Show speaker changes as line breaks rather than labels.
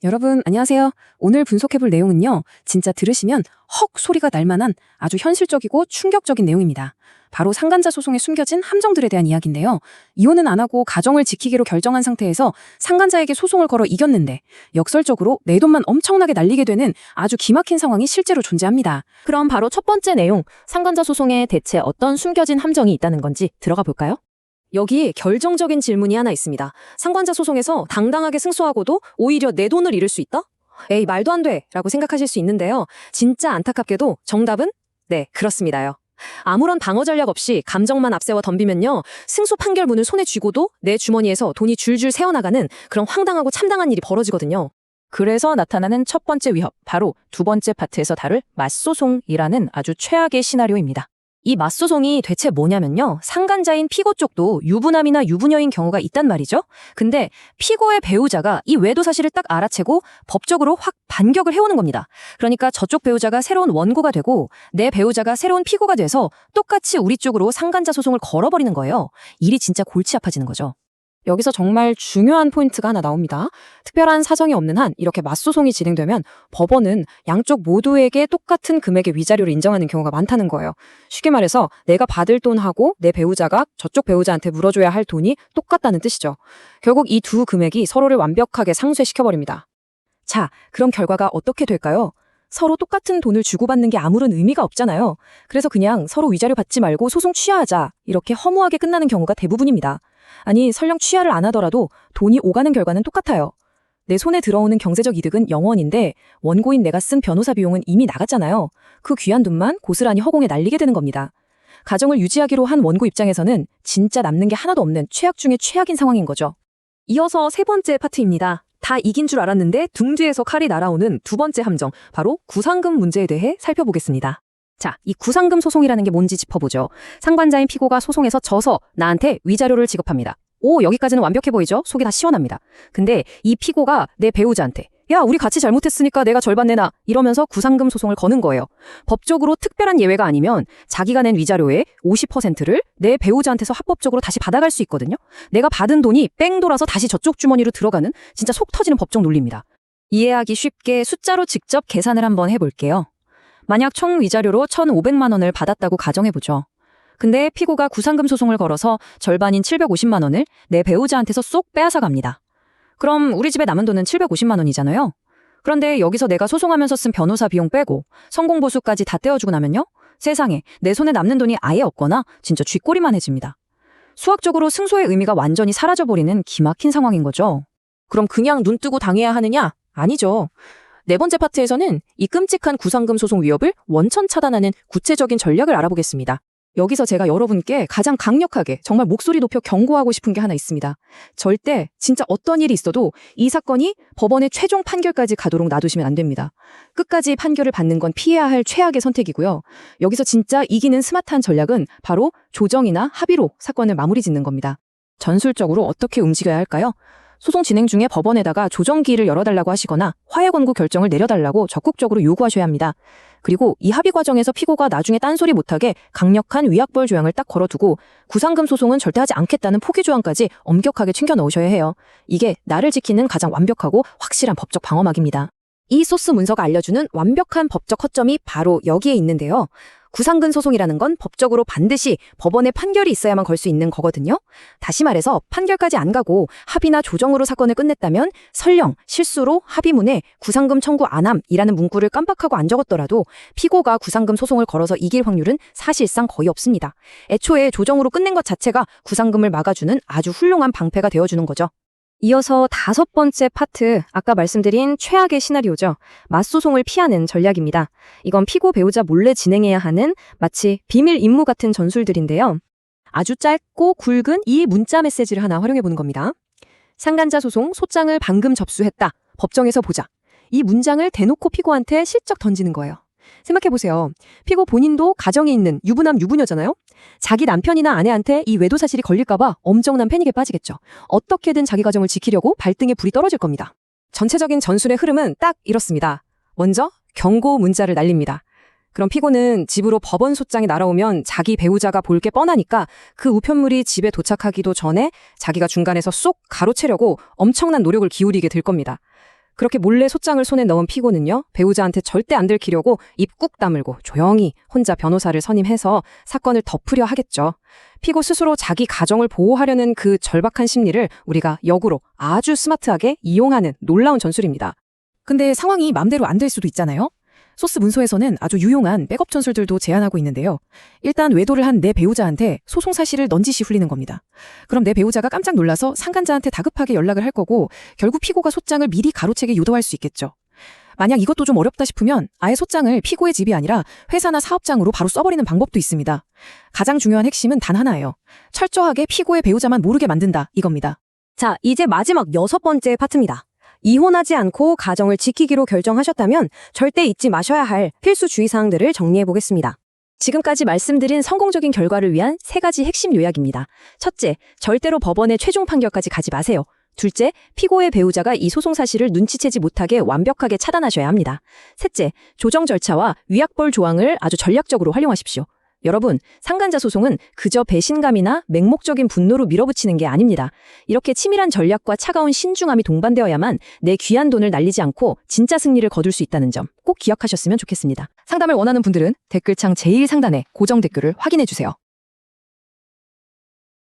여러분, 안녕하세요. 오늘 분석해볼 내용은요, 진짜 들으시면 헉 소리가 날 만한 아주 현실적이고 충격적인 내용입니다. 바로 상간자 소송에 숨겨진 함정들에 대한 이야기인데요. 이혼은 안 하고 가정을 지키기로 결정한 상태에서 상간자에게 소송을 걸어 이겼는데 역설적으로 내 돈만 엄청나게 날리게 되는 아주 기막힌 상황이 실제로 존재합니다.
그럼 바로 첫 번째 내용, 상간자 소송에 대체 어떤 숨겨진 함정이 있다는 건지 들어가 볼까요?
여기 결정적인 질문이 하나 있습니다. 상관자 소송에서 당당하게 승소하고도 오히려 내 돈을 잃을 수 있다? 에이, 말도 안 돼! 라고 생각하실 수 있는데요. 진짜 안타깝게도 정답은 네, 그렇습니다요. 아무런 방어 전략 없이 감정만 앞세워 덤비면요, 승소 판결문을 손에 쥐고도 내 주머니에서 돈이 줄줄 새어나가는 그런 황당하고 참당한 일이 벌어지거든요.
그래서 나타나는 첫 번째 위협, 바로 두 번째 파트에서 다룰 맞소송이라는 아주 최악의 시나리오입니다.
이 맞소송이 대체 뭐냐면요, 상간자인 피고 쪽도 유부남이나 유부녀인 경우가 있단 말이죠. 근데 피고의 배우자가 이 외도 사실을 딱 알아채고 법적으로 확 반격을 해오는 겁니다. 그러니까 저쪽 배우자가 새로운 원고가 되고 내 배우자가 새로운 피고가 돼서 똑같이 우리 쪽으로 상간자 소송을 걸어버리는 거예요. 일이 진짜 골치 아파지는 거죠. 여기서 정말 중요한 포인트가 하나 나옵니다. 특별한 사정이 없는 한 이렇게 맞소송이 진행되면 법원은 양쪽 모두에게 똑같은 금액의 위자료를 인정하는 경우가 많다는 거예요. 쉽게 말해서 내가 받을 돈하고 내 배우자가 저쪽 배우자한테 물어줘야 할 돈이 똑같다는 뜻이죠. 결국 이 두 금액이 서로를 완벽하게 상쇄시켜버립니다. 자, 그럼 결과가 어떻게 될까요? 서로 똑같은 돈을 주고받는 게 아무런 의미가 없잖아요. 그래서 그냥 서로 위자료 받지 말고 소송 취하하자, 이렇게 허무하게 끝나는 경우가 대부분입니다. 아니, 설령 취하를 안 하더라도 돈이 오가는 결과는 똑같아요. 내 손에 들어오는 경제적 이득은 0원인데 원고인 내가 쓴 변호사 비용은 이미 나갔잖아요. 그 귀한 돈만 고스란히 허공에 날리게 되는 겁니다. 가정을 유지하기로 한 원고 입장에서는 진짜 남는 게 하나도 없는 최악 중에 최악인 상황인 거죠. 이어서 세 번째 파트입니다. 다 이긴 줄 알았는데 등 뒤에서 칼이 날아오는 두 번째 함정, 바로 구상금 문제에 대해 살펴보겠습니다. 자, 이 구상금 소송이라는 게 뭔지 짚어보죠. 상관자인 피고가 소송에서 져서 나한테 위자료를 지급합니다. 오, 여기까지는 완벽해 보이죠? 속이 다 시원합니다. 근데 이 피고가 내 배우자한테 야, 우리 같이 잘못했으니까 내가 절반 내놔, 이러면서 구상금 소송을 거는 거예요. 법적으로 특별한 예외가 아니면 자기가 낸 위자료의 50%를 내 배우자한테서 합법적으로 다시 받아갈 수 있거든요. 내가 받은 돈이 뺑 돌아서 다시 저쪽 주머니로 들어가는 진짜 속 터지는 법적 논리입니다. 이해하기 쉽게 숫자로 직접 계산을 한번 해볼게요. 만약 총 위자료로 1,500만 원을 받았다고 가정해보죠. 근데 피고가 구상금 소송을 걸어서 절반인 750만 원을 내 배우자한테서 쏙 빼앗아 갑니다. 그럼 우리 집에 남은 돈은 750만 원이잖아요. 그런데 여기서 내가 소송하면서 쓴 변호사 비용 빼고 성공보수까지 다 떼어주고 나면요, 세상에 내 손에 남는 돈이 아예 없거나 진짜 쥐꼬리만 해집니다. 수학적으로 승소의 의미가 완전히 사라져버리는 기막힌 상황인 거죠. 그럼 그냥 눈 뜨고 당해야 하느냐? 아니죠. 네 번째 파트에서는 이 끔찍한 구상금 소송 위협을 원천 차단하는 구체적인 전략을 알아보겠습니다. 여기서 제가 여러분께 가장 강력하게 정말 목소리 높여 경고하고 싶은 게 하나 있습니다. 절대 진짜 어떤 일이 있어도 이 사건이 법원의 최종 판결까지 가도록 놔두시면 안 됩니다. 끝까지 판결을 받는 건 피해야 할 최악의 선택이고요. 여기서 진짜 이기는 스마트한 전략은 바로 조정이나 합의로 사건을 마무리 짓는 겁니다. 전술적으로 어떻게 움직여야 할까요? 소송 진행 중에 법원에다가 조정기일을 열어달라고 하시거나 화해 권고 결정을 내려달라고 적극적으로 요구하셔야 합니다. 그리고 이 합의 과정에서 피고가 나중에 딴소리 못하게 강력한 위약벌 조항을 딱 걸어두고 구상금 소송은 절대 하지 않겠다는 포기 조항까지 엄격하게 챙겨 넣으셔야 해요. 이게 나를 지키는 가장 완벽하고 확실한 법적 방어막입니다. 이 소스 문서가 알려주는 완벽한 법적 허점이 바로 여기에 있는데요. 구상금 소송이라는 건 법적으로 반드시 법원의 판결이 있어야만 걸 수 있는 거거든요. 다시 말해서 판결까지 안 가고 합의나 조정으로 사건을 끝냈다면 설령 실수로 합의문에 구상금 청구 안함이라는 문구를 깜빡하고 안 적었더라도 피고가 구상금 소송을 걸어서 이길 확률은 사실상 거의 없습니다. 애초에 조정으로 끝낸 것 자체가 구상금을 막아주는 아주 훌륭한 방패가 되어주는 거죠. 이어서 다섯 번째 파트, 아까 말씀드린 최악의 시나리오죠. 맞소송을 피하는 전략입니다. 이건 피고 배우자 몰래 진행해야 하는 마치 비밀 임무 같은 전술들인데요. 아주 짧고 굵은 이 문자 메시지를 하나 활용해 보는 겁니다. 상간자 소송 소장을 방금 접수했다. 법정에서 보자. 이 문장을 대놓고 피고한테 실적 던지는 거예요. 생각해보세요. 피고 본인도 가정에 있는 유부남 유부녀잖아요. 자기 남편이나 아내한테 이 외도 사실이 걸릴까봐 엄청난 패닉에 빠지겠죠. 어떻게든 자기 가정을 지키려고 발등에 불이 떨어질 겁니다. 전체적인 전술의 흐름은 딱 이렇습니다. 먼저 경고 문자를 날립니다. 그럼 피고는 집으로 법원 소장이 날아오면 자기 배우자가 볼 게 뻔하니까 그 우편물이 집에 도착하기도 전에 자기가 중간에서 쏙 가로채려고 엄청난 노력을 기울이게 될 겁니다. 그렇게 몰래 소장을 손에 넣은 피고는요, 배우자한테 절대 안 들키려고 입 꾹 다물고 조용히 혼자 변호사를 선임해서 사건을 덮으려 하겠죠. 피고 스스로 자기 가정을 보호하려는 그 절박한 심리를 우리가 역으로 아주 스마트하게 이용하는 놀라운 전술입니다.
근데 상황이 맘대로 안 될 수도 있잖아요. 소스 문서에서는 아주 유용한 백업 전술들도 제안하고 있는데요. 일단 외도를 한 내 배우자한테 소송 사실을 넌지시 흘리는 겁니다. 그럼 내 배우자가 깜짝 놀라서 상간자한테 다급하게 연락을 할 거고 결국 피고가 소장을 미리 가로채게 유도할 수 있겠죠. 만약 이것도 좀 어렵다 싶으면 아예 소장을 피고의 집이 아니라 회사나 사업장으로 바로 써버리는 방법도 있습니다. 가장 중요한 핵심은 단 하나예요. 철저하게 피고의 배우자만 모르게 만든다 이겁니다.
자, 이제 마지막 6번째 파트입니다. 이혼하지 않고 가정을 지키기로 결정하셨다면 절대 잊지 마셔야 할 필수 주의사항들을 정리해 보겠습니다. 지금까지 말씀드린 성공적인 결과를 위한 3가지 핵심 요약입니다. 첫째, 절대로 법원의 최종 판결까지 가지 마세요. 둘째, 피고의 배우자가 이 소송 사실을 눈치채지 못하게 완벽하게 차단하셔야 합니다. 셋째, 조정 절차와 위약벌 조항을 아주 전략적으로 활용하십시오. 여러분, 상간자 소송은 그저 배신감이나 맹목적인 분노로 밀어붙이는 게 아닙니다. 이렇게 치밀한 전략과 차가운 신중함이 동반되어야만 내 귀한 돈을 날리지 않고 진짜 승리를 거둘 수 있다는 점 꼭 기억하셨으면 좋겠습니다. 상담을 원하는 분들은 댓글창 제일 상단에 고정 댓글을 확인해 주세요.